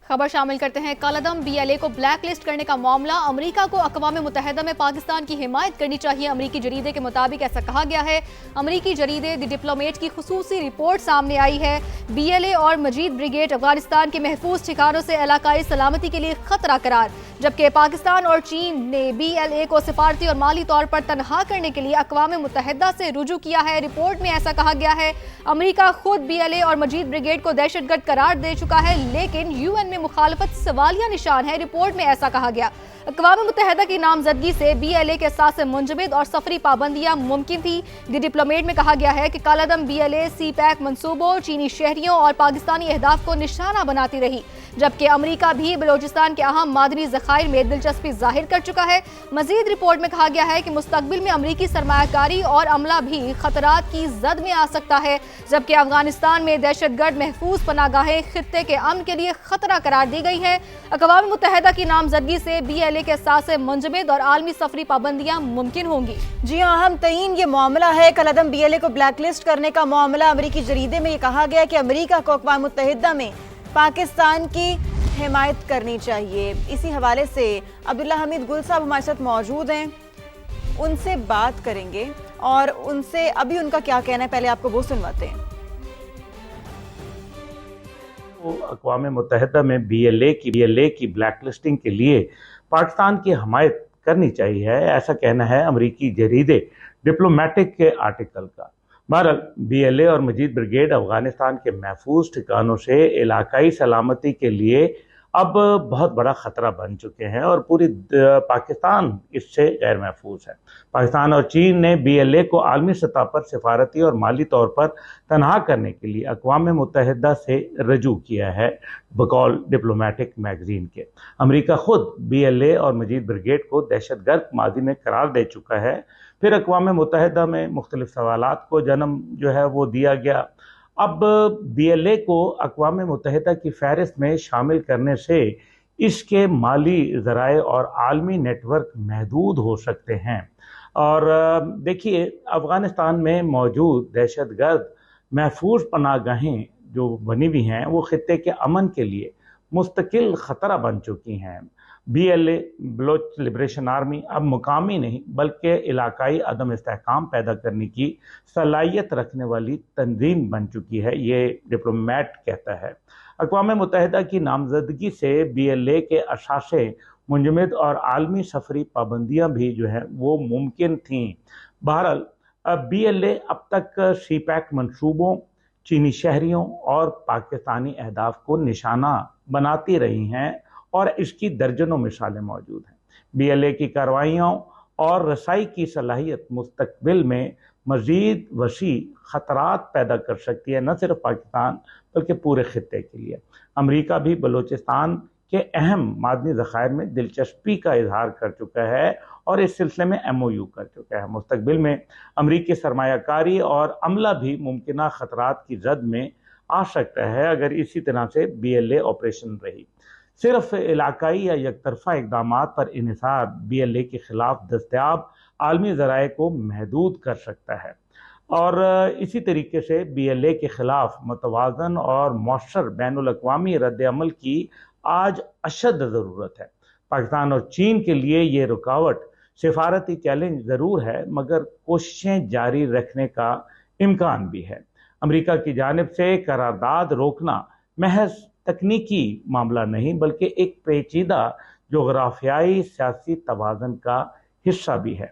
خبر شامل کرتے ہیں۔ کالعدم BLA کو بلیک لسٹ کرنے کا معاملہ، امریکہ کو اقوام متحدہ میں پاکستان کی حمایت کرنی چاہیے۔ امریکی جریدے کے مطابق ایسا کہا گیا ہے۔ امریکی جریدے دی ڈپلومیٹ کی خصوصی رپورٹ سامنے آئی ہے۔ BLA اور مجید بریگیڈ افغانستان کے محفوظ ٹھکانوں سے علاقائی سلامتی کے لیے خطرہ قرار، جبکہ پاکستان اور چین نے BLA کو سفارتی اور مالی طور پر تنہا کرنے کے لیے اقوام متحدہ سے رجوع کیا ہے۔ رپورٹ میں ایسا کہا گیا ہے امریکہ خود BLA اور مجید بریگیڈ کو دہشت گرد قرار دے چکا ہے، لیکن UN میں مخالفت سوالیہ نشان ہے۔ رپورٹ میں ایسا کہا گیا اقوام متحدہ کی نامزدگی سے BLA کے ساتھ منجمد اور سفری پابندیاں ممکن تھی۔ دی ڈپلومیٹ میں کہا گیا ہے کہ کالعدم BLA CPEC منصوبوں، چینی شہریوں اور پاکستانی اہداف کو نشانہ بناتی رہی، جبکہ امریکہ بھی بلوچستان کے اہم معدنی ذخائر میں دلچسپی ظاہر کر چکا ہے۔ مزید رپورٹ میں کہا گیا ہے کہ مستقبل میں امریکی سرمایہ کاری اور عملہ بھی خطرات کی زد میں آ سکتا ہے، جبکہ افغانستان میں دہشت گرد محفوظ پناہ گاہیں خطے کے امن کے لیے خطرہ قرار دی گئی ہیں۔ اقوام متحدہ کی نامزدگی سے BLA کے ساتھ منجمد اور عالمی سفری پابندیاں ممکن ہوں گی۔ جی ہاں، اہم ترین یہ معاملہ ہے کالعدم BLA کو بلیک لسٹ کرنے کا معاملہ۔ امریکی جریدے میں یہ کہا گیا کہ امریکہ کو اقوام متحدہ میں پاکستان کی حمایت کرنی چاہیے۔ اسی حوالے سے عبداللہ حمید گل صاحب ہمارے ساتھ موجود ہیں، ان سے بات کریں گے اور ان سے ابھی ان کا کیا کہنا ہے، پہلے آپ کو وہ سنواتے ہیں۔ اقوام متحدہ میں BLA کی بلیک لسٹنگ کے لیے پاکستان کی حمایت کرنی چاہیے، ایسا کہنا ہے امریکی جریدے ڈپلومیٹک کے آرٹیکل کا۔ بہرحال BLA اور مجید بریگیڈ افغانستان کے محفوظ ٹھکانوں سے علاقائی سلامتی کے لیے اب بہت بڑا خطرہ بن چکے ہیں اور پوری پاکستان اس سے غیر محفوظ ہے۔ پاکستان اور چین نے BLA کو عالمی سطح پر سفارتی اور مالی طور پر تنہا کرنے کے لیے اقوام متحدہ سے رجوع کیا ہے بقول ڈپلومیٹک میگزین کے۔ امریکہ خود BLA اور مجید بریگیڈ کو دہشت گرد ماضی میں قرار دے چکا ہے، پھر اقوام متحدہ میں مختلف سوالات کو جنم وہ دیا گیا۔ اب BLA کو اقوام متحدہ کی فہرست میں شامل کرنے سے اس کے مالی ذرائع اور عالمی نیٹ ورک محدود ہو سکتے ہیں۔ اور دیکھیے، افغانستان میں موجود دہشت گرد محفوظ پناہ گاہیں جو بنی ہوئی ہیں وہ خطے کے امن کے لیے مستقل خطرہ بن چکی ہیں۔ BLA بلوچ لبریشن آرمی اب مقامی نہیں بلکہ علاقائی عدم استحکام پیدا کرنے کی صلاحیت رکھنے والی تنظیم بن چکی ہے، یہ ڈپلومیٹ کہتا ہے۔ اقوام متحدہ کی نامزدگی سے BLA کے اثاثے منجمد اور عالمی سفری پابندیاں بھی ہیں وہ ممکن تھیں۔ بہرحال BLA اب تک CPEC منصوبوں، چینی شہریوں اور پاکستانی اہداف کو نشانہ بناتی رہی ہیں اور اس کی درجنوں مثالیں موجود ہیں۔ BLA کی کارروائیوں اور رسائی کی صلاحیت مستقبل میں مزید وسیع خطرات پیدا کر سکتی ہے، نہ صرف پاکستان بلکہ پورے خطے کے لیے۔ امریکہ بھی بلوچستان کے اہم معدنی ذخائر میں دلچسپی کا اظہار کر چکا ہے اور اس سلسلے میں MOU کر چکا ہے۔ مستقبل میں امریکی سرمایہ کاری اور عملہ بھی ممکنہ خطرات کی زد میں آ سکتا ہے اگر اسی طرح سے BLA آپریشن رہی۔ صرف علاقائی یا یک طرفہ اقدامات پر انحصار BLA کے خلاف دستیاب عالمی ذرائع کو محدود کر سکتا ہے، اور اسی طریقے سے BLA کے خلاف متوازن اور مؤثر بین الاقوامی رد عمل کی آج اشد ضرورت ہے۔ پاکستان اور چین کے لیے یہ رکاوٹ سفارتی چیلنج ضرور ہے، مگر کوششیں جاری رکھنے کا امکان بھی ہے۔ امریکہ کی جانب سے قرارداد روکنا محض تکنیکی معاملہ نہیں بلکہ ایک پیچیدہ جغرافیائی سیاسی توازن کا حصہ بھی ہے۔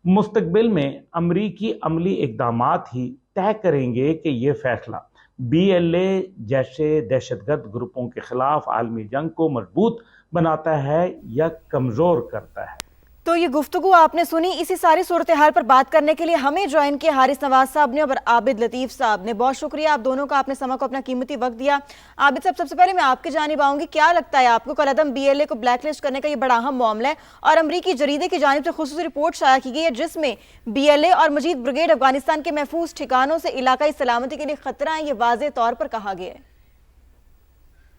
مستقبل میں امریکی عملی اقدامات ہی طے کریں گے کہ یہ فیصلہ BLA جیسے دہشت گرد گروپوں کے خلاف عالمی جنگ کو مضبوط بناتا ہے یا کمزور کرتا ہے۔ تو یہ گفتگو آپ نے سنی، اسی ساری صورتحال پر بات کرنے کے لیے ہمیں جوائن کیا حارث نواز صاحب نے اور عابد لطیف صاحب نے۔ بہت شکریہ آپ دونوں کا، آپ نے سما کو اپنا قیمتی وقت دیا۔ عابد صاحب، سب سے پہلے میں آپ کی جانب آؤں گی، کیا لگتا ہے آپ کو کالعدم BLA کو بلیک لسٹ کرنے کا یہ بڑا اہم معاملہ ہے اور امریکی جریدے کی جانب سے خصوصی رپورٹ شائع کی گئی ہے جس میں BLA اور مجید بریگیڈ افغانستان کے محفوظ ٹھکانوں سے علاقائی سلامتی کے لیے خطرہ ہیں، یہ واضح طور پر کہا گیا ہے؟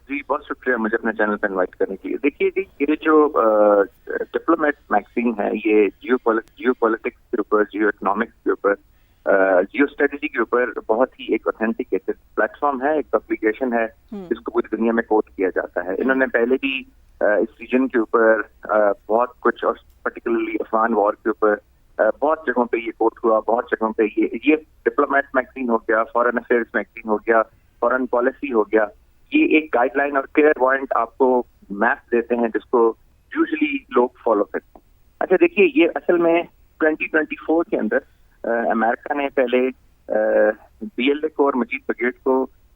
جی بہت شکریہ مجھے اپنے چینل پہ انوائٹ کرنے کے لیے۔ دیکھیے جی، یہ جو ڈپلومیٹ میگزین ہے یہ جیو پالیٹکس کے اوپر، جیو اکنامکس کے اوپر जियो स्ट्रेटजी के ऊपर बहुत ही एक ऑथेंटिकेटेड प्लेटफॉर्म है, एक पब्लिकेशन है जिसको पूरी दुनिया में कोट किया जाता है। इन्होंने पहले भी इस रीजन के ऊपर बहुत कुछ, और पर्टिकुलरली अफगान वॉर के ऊपर बहुत जगहों पे ये कोट हुआ, बहुत जगहों पे ये डिप्लोमेट मैगजीन हो गया, फॉरेन अफेयर्स मैगजीन हो गया, फॉरेन पॉलिसी हो गया, ये एक गाइडलाइन और क्लियर पॉइंट आपको मैप देते हैं जिसको यूजुअली लोग फॉलो करते हैं। अच्छा देखिए, ये असल में 2024 के अंदर अमेरिका ने पहले बीएलए को और मजीद ब्रिगेड को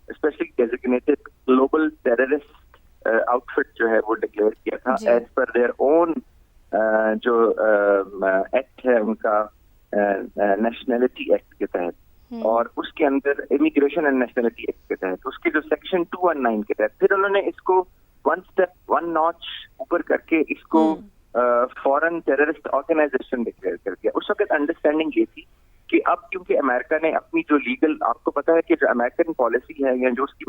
specially designated global terrorist outfit जो है वो डिक्लेयर किया था एज पर देयर ओन जो एक्ट है उनका नेशनलिटी एक्ट के तहत, और उसके अंदर इमिग्रेशन एंड नेशनलिटी एक्ट के तहत उसके जो सेक्शन 219 के तहत फिर उन्होंने इसको वन नॉच ऊपर करके इसको फॉरेन टेररिस्ट ऑर्गेनाइजेशन डिक्लेयर कर दिया। उस वक्त अंडरस्टैंडिंग ये थी कि अब क्योंकि अमेरिका ने अपनी जो लीगल, आपको पता है कि जो अमेरिकन पॉलिसी है या जो उसकी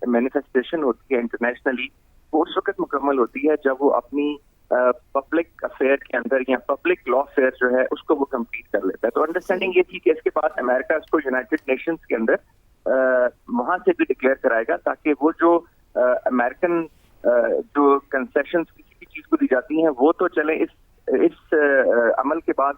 मैनिफेस्टेशन होती है इंटरनेशनली, वो उस वक्त मुकम्मल होती है जब वो अपनी पब्लिक अफेयर के अंदर या पब्लिक लॉ फेयर जो है उसको वो कंप्लीट कर लेता है। तो अंडरस्टैंडिंग ये थी कि इसके पास अमेरिका इसको यूनाइटेड नेशंस के अंदर वहां से भी डिक्लेयर कराएगा ताकि वो जो अमेरिकन जो कंसेशन किसी भी चीज को दी जाती हैं वो तो चले इस अमल के बाद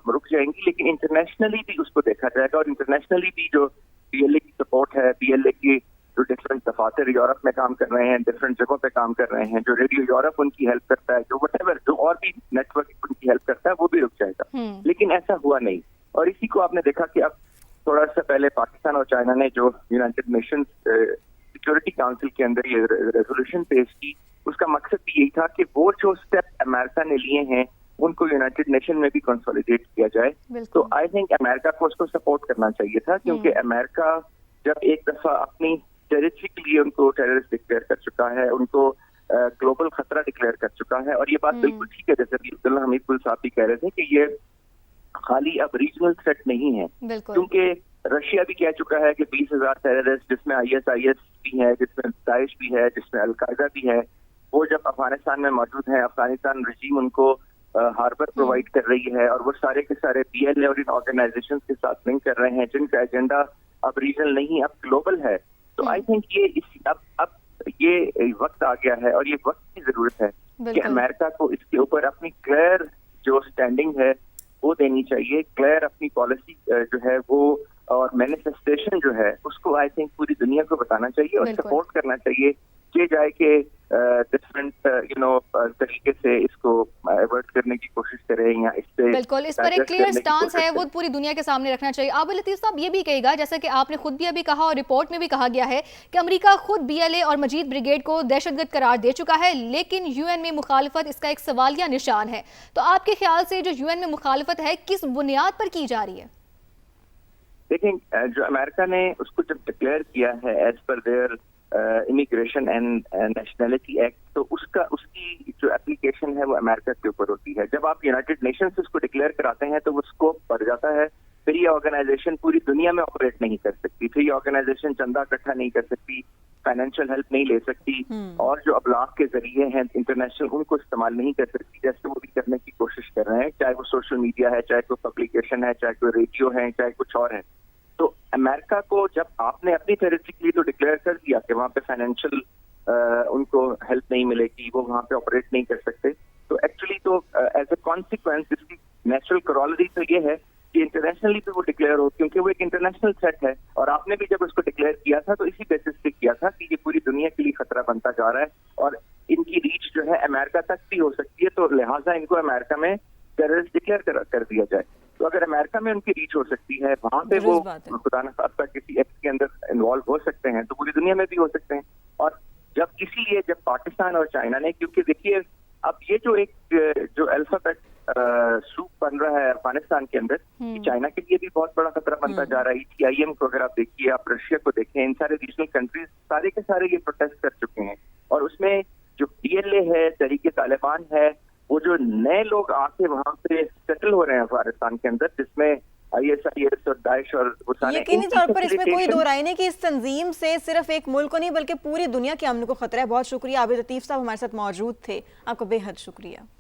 रुक जाएंगी, लेकिन इंटरनेशनली भी उसको देखा जाएगा और इंटरनेशनली भी जो बीएलए की सपोर्ट है, बीएलए की जो डिफरेंट दफातर यूरोप में काम कर रहे हैं, डिफरेंट जगहों पे काम कर रहे हैं, जो रेडियो यूरोप उनकी हेल्प करता है, जो व्हाटएवर जो और भी नेटवर्क उनकी हेल्प करता है, वो भी रुक जाएगा। लेकिन ऐसा हुआ नहीं, और इसी को आपने देखा कि अब थोड़ा सा पहले पाकिस्तान और चाइना ने जो यूनाइटेड नेशंस सिक्योरिटी काउंसिल के अंदर ये रेजोल्यूशन पेश की, उसका मकसद भी यही था कि वो जो स्टेप अमेरिका ने लिए हैं उनको यूनाइटेड नेशन में भी कंसोलिडेट किया जाए। तो आई थिंक अमेरिका को उसको सपोर्ट करना चाहिए था, क्योंकि अमेरिका जब एक दफा अपनी टेरिटरी के लिए उनको टेररिस्ट डिक्लेयर कर चुका है, उनको ग्लोबल खतरा डिक्लेयर कर चुका है, और ये बात बिल्कुल ठीक है जैसे अभी अब्दुल्ला हमीद गुल साहब भी कह रहे थे कि ये खाली अब रीजनल थ्रेट नहीं है, क्योंकि रशिया भी कह चुका है कि 20,000 टेररिस्ट जिसमें ISIS भी है, जिसमें दाइश भी है, जिसमें अलकायदा भी है, वो जब अफगानिस्तान में मौजूद है, अफगानिस्तान रजीम उनको हार्बर प्रोवाइड कर रही है, और वो सारे के सारे बीएलए और इन ऑर्गेनाइजेशंस के साथ लिंक कर रहे हैं जिनका एजेंडा अब रीजनल नहीं अब ग्लोबल है। तो आई थिंक ये अब ये वक्त आ गया है और ये वक्त की जरूरत है कि अमेरिका को इसके ऊपर अपनी क्लियर जो स्टैंडिंग है वो देनी चाहिए, क्लियर अपनी पॉलिसी जो है वो और मैनिफेस्टेशन जो है उसको आई थिंक पूरी दुनिया को बताना चाहिए और सपोर्ट करना चाहिए कि जाए कि डिफरेंट तरीके से इसको अवॉइड करने की कोशिश करें या इससे बिल्कुल इस पर एक क्लियर स्टांस है वो पूरी दुनिया के सामने रखना चाहिए। आबिद लतीफ साहब ये भी कहेगा, जैसा कि आपने खुद भी अभी कहा और रिपोर्ट में भी कहा गया है कि अमेरिका खुद बीएलए और मजीद ब्रिगेड को दहशतगर्द करार दे चुका है, लेकिन यूएन में मुखालफत इसका एक सवालिया निशान है। तो आपके ख्याल से जो यूएन में मुखालफत है किस बुनियाद पर की जा रही है? देखें, जो अमेरिका ने उसको जब डिक्लेयर किया है as per their immigration and nationality act, तो उसकी जो एप्लीकेशन है वो अमेरिका के ऊपर होती है। जब आप यूनाइटेड नेशंस उसको डिक्लेयर कराते हैं तो वो स्कोप बढ़ जाता है, फिर ये ऑर्गेनाइजेशन पूरी दुनिया में ऑपरेट नहीं कर सकती, फिर ये ऑर्गेनाइजेशन चंदा इकट्ठा नहीं कर सकती, फाइनेंशियल हेल्प नहीं ले सकती, और जो अबलाग के जरिए हैं इंटरनेशनल उनको इस्तेमाल नहीं कर सकती जैसे वो भी करने की कोशिश कर रहे हैं, चाहे वो सोशल मीडिया है, चाहे कोई पब्लिकेशन है, चाहे कोई रेडियो है, चाहे कुछ और है। तो अमेरिका को जब आपने अपनी टेरिटरी के लिए तो डिक्लेयर कर दिया कि वहाँ पे फाइनेंशियल उनको हेल्प नहीं मिलेगी, वो वहाँ पे ऑपरेट नहीं कर सकते, तो एक्चुअली तो एज ए कॉन्सिक्वेंस इसकी नेचुरल करोलरी तो ये है कि इंटरनेशनली भी वो डिक्लेयर हो, क्योंकि वो एक इंटरनेशनल थ्रेट है। और आपने भी जब उसको डिक्लेयर किया था तो इसी बेसिस पे किया था कि ये पूरी दुनिया के लिए खतरा बनता जा रहा है और इनकी रीच जो है अमेरिका तक भी हो सकती है, तो लिहाजा इनको अमेरिका में टेररिस्ट डिक्लेयर कर दिया जाए। तो अगर अमेरिका में उनकी रीच हो सकती है, वहां पे वो खुदा न खास्ता किसी एक्ट के अंदर इन्वॉल्व हो सकते हैं, तो पूरी दुनिया में भी हो सकते हैं। और इसीलिए जब पाकिस्तान और चाइना ने, क्योंकि देखिए अब ये जो अल्फाबेट सूप बन रहा है अफगानिस्तान के अंदर, चाइना के लिए भी बहुत बड़ा खतरा बनता जा रहा है। TIM को अगर आप देखिए, आप रशिया को देखें, इन सारे रीजनल कंट्रीज सारे के सारे ये प्रोटेस्ट कर चुके हैं। और उसमें जो PLA है, तहरीके तालिबान है, वो जो नए लोग आके वहां पे सेटल हो रहे हैं अफगानिस्तान के अंदर, जिसमें ISIS और दाइश और यकीनी तौर पर इसमें कोई दो राय नहीं कि इस तंजीम से सिर्फ एक मुल्क को नहीं बल्कि पूरी दुनिया के अमन को खतरा है। बहुत शुक्रिया, आबिद लतीफ साहब हमारे साथ मौजूद थे, आपका बेहद शुक्रिया।